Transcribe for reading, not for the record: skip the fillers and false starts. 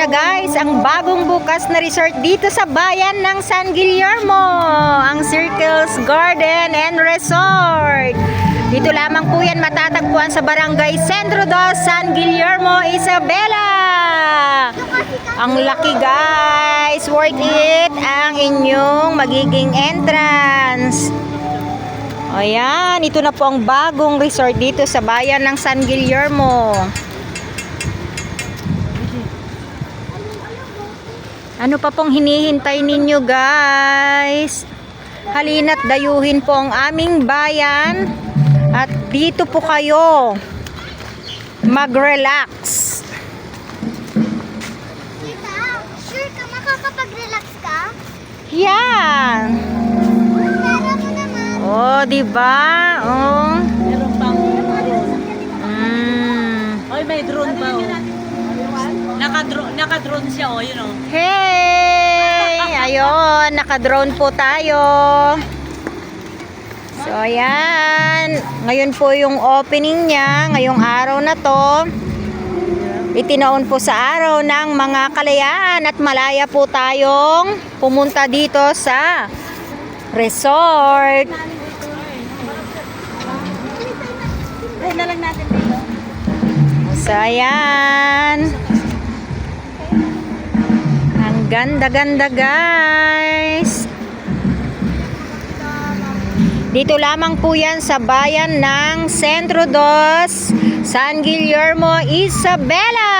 na guys ang bagong bukas na resort dito sa bayan ng San Guillermo, ang Circles Garden and Resort. Dito lamang po yan matatagpuan sa Barangay Centro 2, San Guillermo, Isabela. Ang laki guys, worth it ang inyong magiging entrance. Ayan, ito na po ang bagong resort dito sa bayan ng San Guillermo. Ano pa pong hinihintay ninyo guys? Halina't dayuhin po ang aming bayan at dito po kayo mag-relax. Tita, sure ka makakapag-relax ka? Yan. Pera mo naman. Oh, diba? Oh. Meron pang drone. Oy, may drone ba? Oh? Naka-drone siya, oh, yun oh. Hey! Ayun, naka-drone po tayo. So, ayan. Ngayon po yung opening niya, ngayong araw na to. Itinaon po sa araw ng mga kalayaan at malaya po tayong pumunta dito sa resort. Ay, na lang natin dito. So, ayan. Ang ganda-ganda, guys. Dito lamang po yan sa bayan ng Centro 2, San Guillermo, Isabela.